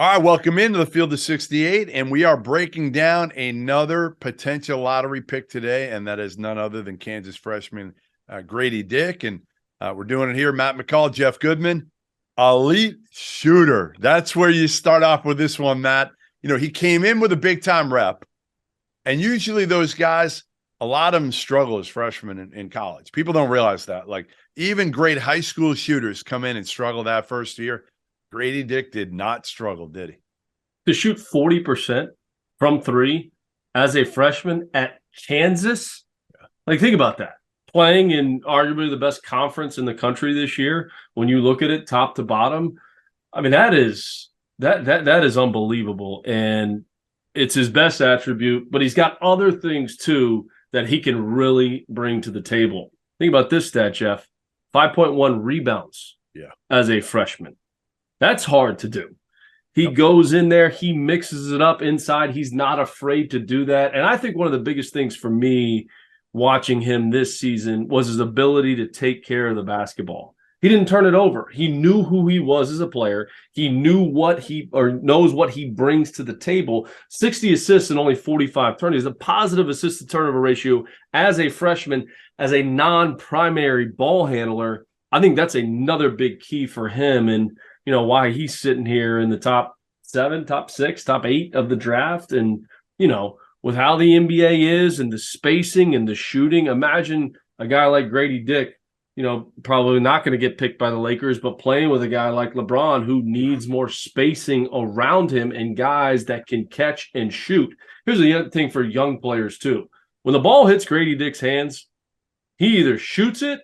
All right, welcome into the Field of 68, and we are breaking down another potential lottery pick today, and that is none other than Kansas freshman Gradey Dick, and we're doing it here. Matt McCall, Jeff Goodman, elite shooter. That's where you start off with this one, Matt. You know, he came in with a big-time rep, and usually those guys, a lot of them struggle as freshmen in college. People don't realize that. Like, even great high school shooters come in and struggle that first year. Gradey Dick did not struggle, did he? To shoot 40% from three as a freshman at Kansas? Yeah. Like, think about that. Playing in arguably the best conference in the country this year, when you look at it top to bottom, I mean, that is unbelievable. And it's his best attribute, but he's got other things too that he can really bring to the table. Think about this stat, Jeff. 5.1 rebounds as a freshman. That's hard to do. He goes in there, he mixes it up inside. He's not afraid to do that. And I think one of the biggest things for me watching him this season was his ability to take care of the basketball. He didn't turn it over. He knew who he was as a player. He knew knows what he brings to the table. 60 assists and only 45 turnovers. A positive assist to turnover ratio as a freshman, as a non-primary ball handler. I think that's another big key for him. And you know, why he's sitting here in the top 7, top 6, top 8 of the draft. And, you know, with how the NBA is and the spacing and the shooting, imagine a guy like Gradey Dick, you know, probably not going to get picked by the Lakers, but playing with a guy like LeBron who needs more spacing around him and guys that can catch and shoot. Here's the other thing for young players, too. When the ball hits Gradey Dick's hands, he either shoots it.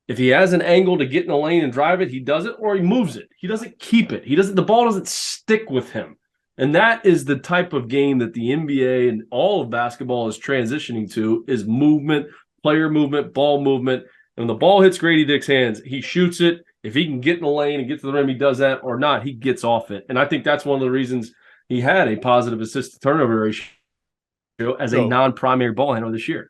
If he has an angle to get in the lane and drive it, he does it, or he moves it. He doesn't keep it. The ball doesn't stick with him. And that is the type of game that the NBA and all of basketball is transitioning to, is movement, player movement, ball movement. And when the ball hits Gradey Dick's hands, he shoots it. If he can get in the lane and get to the rim, he does that, or not, he gets off it. And I think that's one of the reasons he had a positive assist to turnover ratio as a non-primary ball handler this year.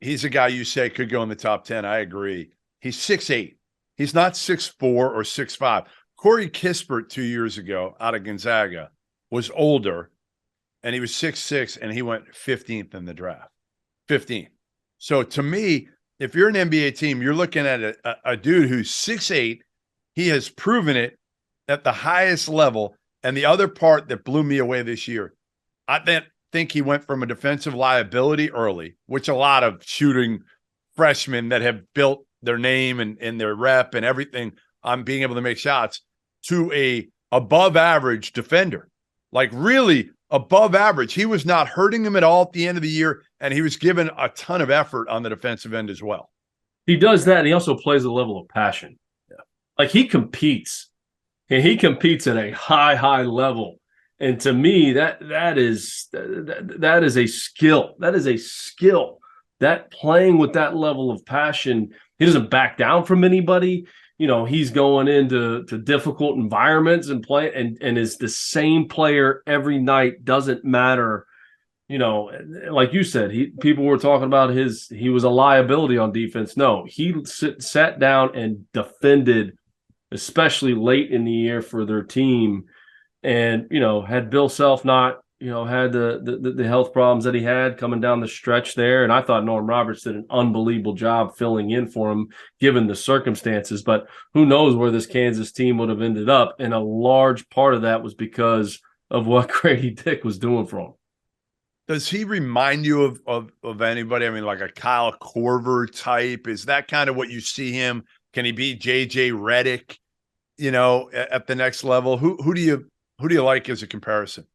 He's a guy you say could go in the top 10. I agree. He's 6'8". He's not 6'4" or 6'5". Corey Kispert 2 years ago out of Gonzaga was older, and he was 6'6", and he went 15th in the draft. 15th. So to me, if you're an NBA team, you're looking at a dude who's 6'8". He has proven it at the highest level. And the other part that blew me away this year, I think he went from a defensive liability early, which a lot of shooting freshmen that have built their name and their rep and everything on being able to make shots, to a above average defender, like really above average. He was not hurting him at all at the end of the year, and he was given a ton of effort on the defensive end as well. He does that, and he also plays a level of passion. Yeah. Like, he competes, and he competes at a high level. And to me, that is a skill. That is a skill. That playing with that level of passion, he doesn't back down from anybody. You know, he's going into difficult environments and play and is the same player every night. Doesn't matter. You know, like you said, people were talking about he was a liability on defense. No, he sat down and defended, especially late in the year for their team. And, you know, had Bill Self not, you know, had the health problems that he had coming down the stretch there. And I thought Norm Roberts did an unbelievable job filling in for him, given the circumstances. But who knows where this Kansas team would have ended up. And a large part of that was because of what Gradey Dick was doing for him. Does he remind you of anybody? I mean, like a Kyle Korver type? Is that kind of what you see him? Can he be J.J. Redick, you know, at the next level? Who do you like as a comparison?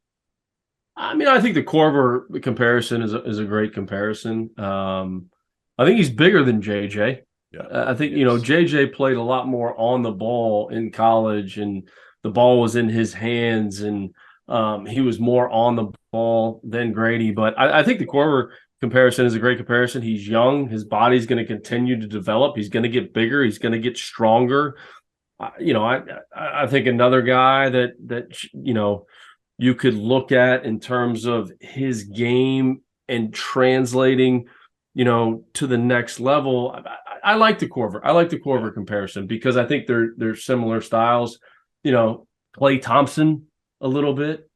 I mean, I think the Korver comparison is a great comparison. I think he's bigger than JJ. Yeah, I think, you know, JJ played a lot more on the ball in college, and the ball was in his hands, and he was more on the ball than Gradey. But I think the Korver comparison is a great comparison. He's young. His body's going to continue to develop. He's going to get bigger. He's going to get stronger. You know, I think another guy that you know, you could look at in terms of his game and translating, you know, to the next level. I like the Korver. I like the Korver comparison because I think they're similar styles. You know, Klay Thompson a little bit,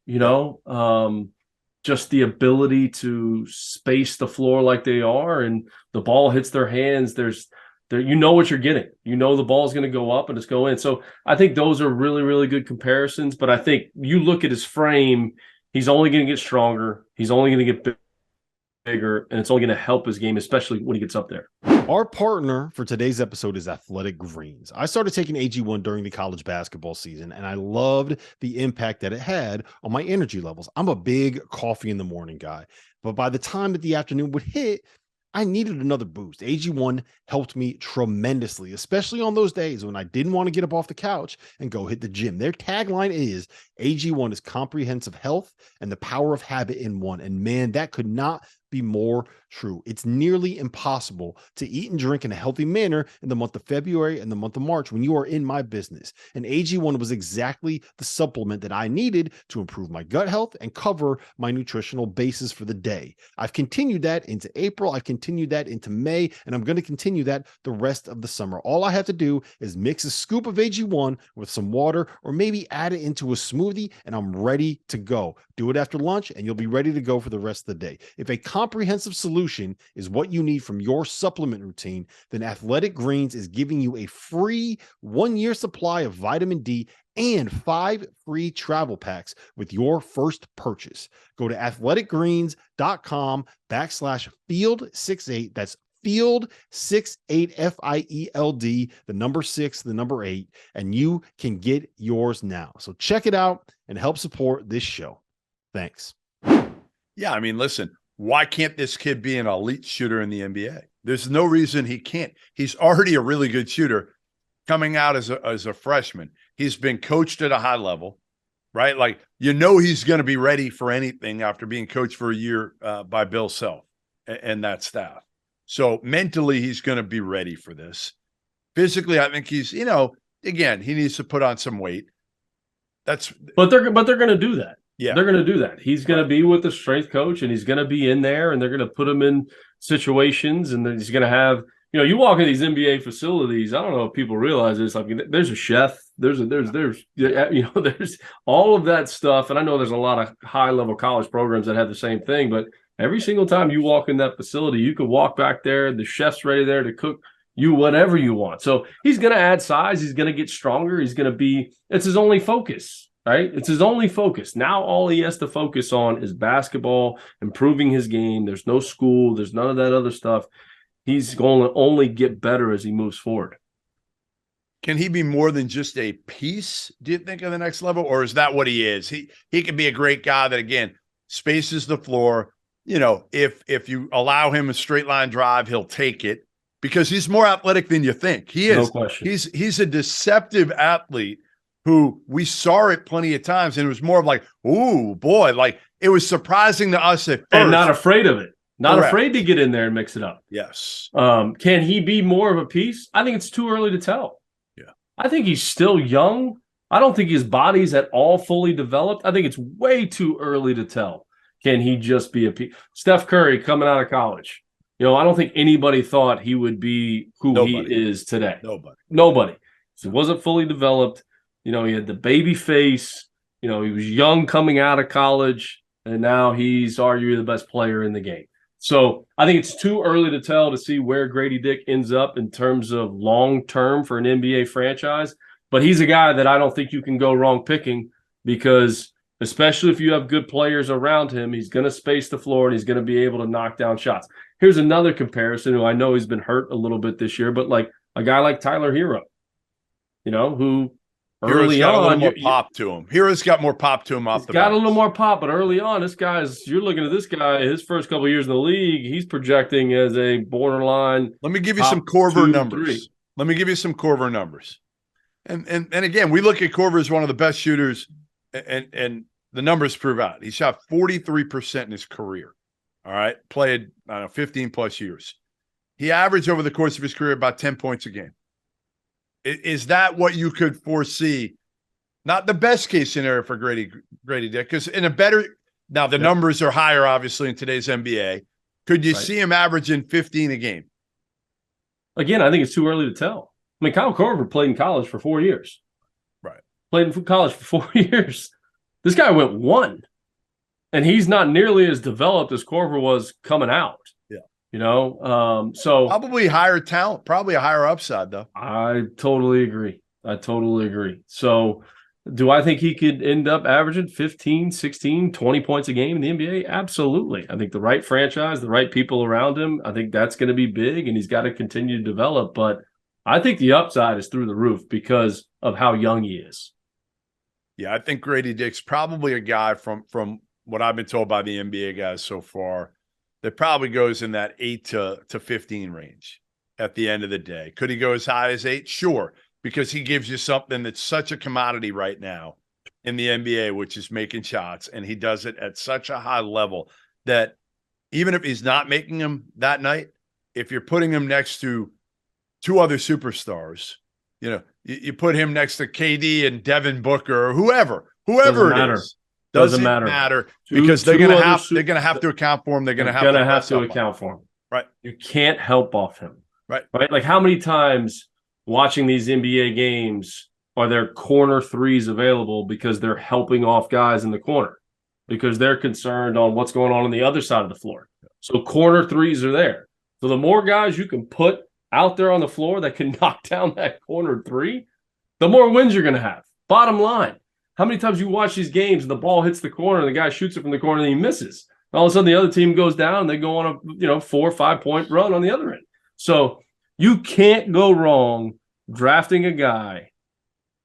just the ability to space the floor like they are, and the ball hits their hands. You know what you're getting. You know the ball's going to go up and it's going in. So I think those are really, really good comparisons. But I think you look at his frame, he's only going to get stronger. He's only going to get bigger, and it's only going to help his game, especially when he gets up there. Our partner for today's episode is Athletic Greens. I started taking AG1 during the college basketball season, and I loved the impact that it had on my energy levels. I'm a big coffee in the morning guy, but by the time that the afternoon would hit, I needed another boost. AG1 helped me tremendously, especially on those days when I didn't want to get up off the couch and go hit the gym. Their tagline is AG1 is comprehensive health and the power of habit in one. And man, that could not be more true. It's nearly impossible to eat and drink in a healthy manner in the month of February and the month of March when you are in my business. And AG1 was exactly the supplement that I needed to improve my gut health and cover my nutritional basis for the day. I've continued that into April. I've continued that into May, and I'm going to continue that the rest of the summer. All I have to do is mix a scoop of AG1 with some water, or maybe add it into a smoothie, and I'm ready to go. Do it after lunch, and you'll be ready to go for the rest of the day. If a comprehensive solution is what you need from your supplement routine, then Athletic Greens is giving you a free 1-year supply of vitamin D and 5 free travel packs with your first purchase. Go to athleticgreens.com/field68. That's field 68 FIELD, the number 6, the number 8, and you can get yours now. So check it out and help support this show. Thanks. Yeah, I mean, listen, why can't this kid be an elite shooter in the NBA? There's no reason he can't. He's already a really good shooter coming out as a freshman. He's been coached at a high level, right? Like, he's going to be ready for anything after being coached for a year by Bill Self and that staff. So mentally, he's going to be ready for this. Physically, I think he's, again, he needs to put on some weight. But they're going to do that. Yeah, they're going to do that. He's going to be with the strength coach, and he's going to be in there, and they're going to put him in situations, and then he's going to have, you walk in these NBA facilities. I don't know if people realize this. Like, there's a chef, there's all of that stuff, and I know there's a lot of high level college programs that have the same thing. But every single time you walk in that facility, you could walk back there. The chef's ready there to cook you whatever you want. So he's going to add size. He's going to get stronger. It's his only focus. Right? It's his only focus. Now all he has to focus on is basketball, improving his game. There's no school. There's none of that other stuff. He's going to only get better as he moves forward. Can he be more than just a piece, do you think, on the next level? Or is that what he is? He can be a great guy that, again, spaces the floor. If you allow him a straight line drive, he'll take it because he's more athletic than you think. He is. No question. He's a deceptive athlete who we saw it plenty of times, and it was more of like, ooh, boy, like it was surprising to us at first. And not afraid of it. Not Correct. afraid to get in there and mix it up. Yes. Can he be more of a piece? I think it's too early to tell. Yeah. I think he's still young. I don't think his body's at all fully developed. I think it's way too early to tell. Can he just be a piece? Steph Curry coming out of college. I don't think anybody thought he would be who he is today. Nobody. So he wasn't fully developed. He had the baby face. He was young coming out of college, and now he's arguably the best player in the game. So I think it's too early to tell to see where Gradey Dick ends up in terms of long-term for an NBA franchise. But he's a guy that I don't think you can go wrong picking because, especially if you have good players around him, he's going to space the floor and he's going to be able to knock down shots. Here's another comparison who I know he's been hurt a little bit this year, but like a guy like Tyler Hero, who – early got on, a little more pop to him. Hero's got more pop to him off the got a little more pop, but early on, you're looking at this guy, his first couple of years in the league, he's projecting as a borderline. Let me give you some Corver numbers. Let me give you some Corver numbers. And again, we look at Corver as one of the best shooters, and the numbers prove out. He shot 43% in his career. All right. Played, 15 plus years. He averaged over the course of his career about 10 points a game. Is that what you could foresee? Not the best case scenario for Gradey Dick, because now the numbers are higher, obviously, in today's NBA. Could you see him averaging 15 a game? Again, I think it's too early to tell. I mean, Kyle Korver played in college for 4 years. Right. played in college for 4 years. This guy went 1, and he's not nearly as developed as Corver was coming out. Yeah. So probably higher talent, probably a higher upside, though. I totally agree. So do I think he could end up averaging 15, 16, 20 points a game in the NBA? Absolutely. I think the right franchise, the right people around him, I think that's going to be big, and he's got to continue to develop. But I think the upside is through the roof because of how young he is. Yeah, I think Gradey Dick's probably a guy from what I've been told by the NBA guys so far that probably goes in that 8 to 15 range at the end of the day. Could he go as high as 8? Sure, because he gives you something that's such a commodity right now in the NBA, which is making shots, and he does it at such a high level that even if he's not making them that night, if you're putting him next to 2 other superstars, you put him next to KD and Devin Booker or whoever it is. Doesn't matter because they're going to have to account for him. They're going to have to account for him. Right. You can't help off him. Right. Like how many times watching these NBA games are there corner threes available because they're helping off guys in the corner because they're concerned on what's going on the other side of the floor. So corner threes are there. So the more guys you can put out there on the floor that can knock down that corner 3, the more wins you're going to have. Bottom line, how many times you watch these games and the ball hits the corner and the guy shoots it from the corner and he misses? All of a sudden the other team goes down and they go on a 4 or 5 point run on the other end. So you can't go wrong drafting a guy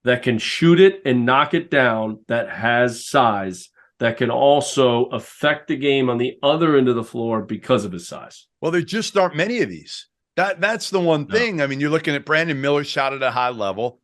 that can shoot it and knock it down, that has size, that can also affect the game on the other end of the floor because of his size. Well, there just aren't many of these. That's the one thing. No. I mean, you're looking at Brandon Miller shot at a high level.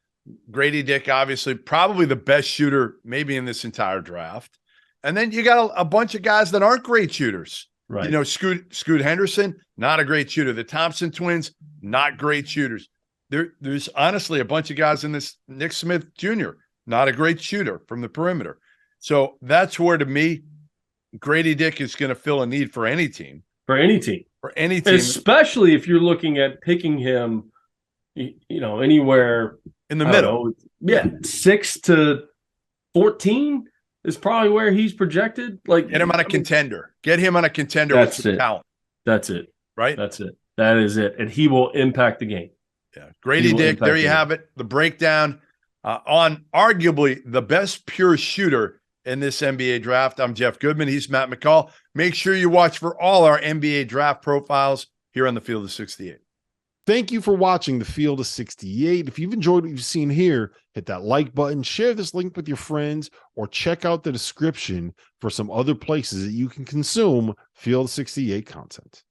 Gradey Dick, obviously, probably the best shooter maybe in this entire draft. And then you got a bunch of guys that aren't great shooters. Right. Scoot Henderson, not a great shooter. The Thompson twins, not great shooters. There's honestly a bunch of guys in this. Nick Smith Jr., not a great shooter from the perimeter. So that's where, to me, Gradey Dick is going to fill a need for any team. For any team. Especially if you're looking at picking him, anywhere in the middle. 6 to 14 is probably where he's projected. Like, get him on a contender. Get him on a contender with some talent. That's it. Right? That's it. That is it. And he will impact the game. Yeah. Gradey Dick, there you have it. The breakdown on arguably the best pure shooter in this NBA draft. I'm Jeff Goodman. He's Matt McCall. Make sure you watch for all our NBA draft profiles here on the Field of 68. Thank you for watching the Field of 68. If you've enjoyed what you've seen here, hit that like button, share this link with your friends, or check out the description for some other places that you can consume Field of 68 content.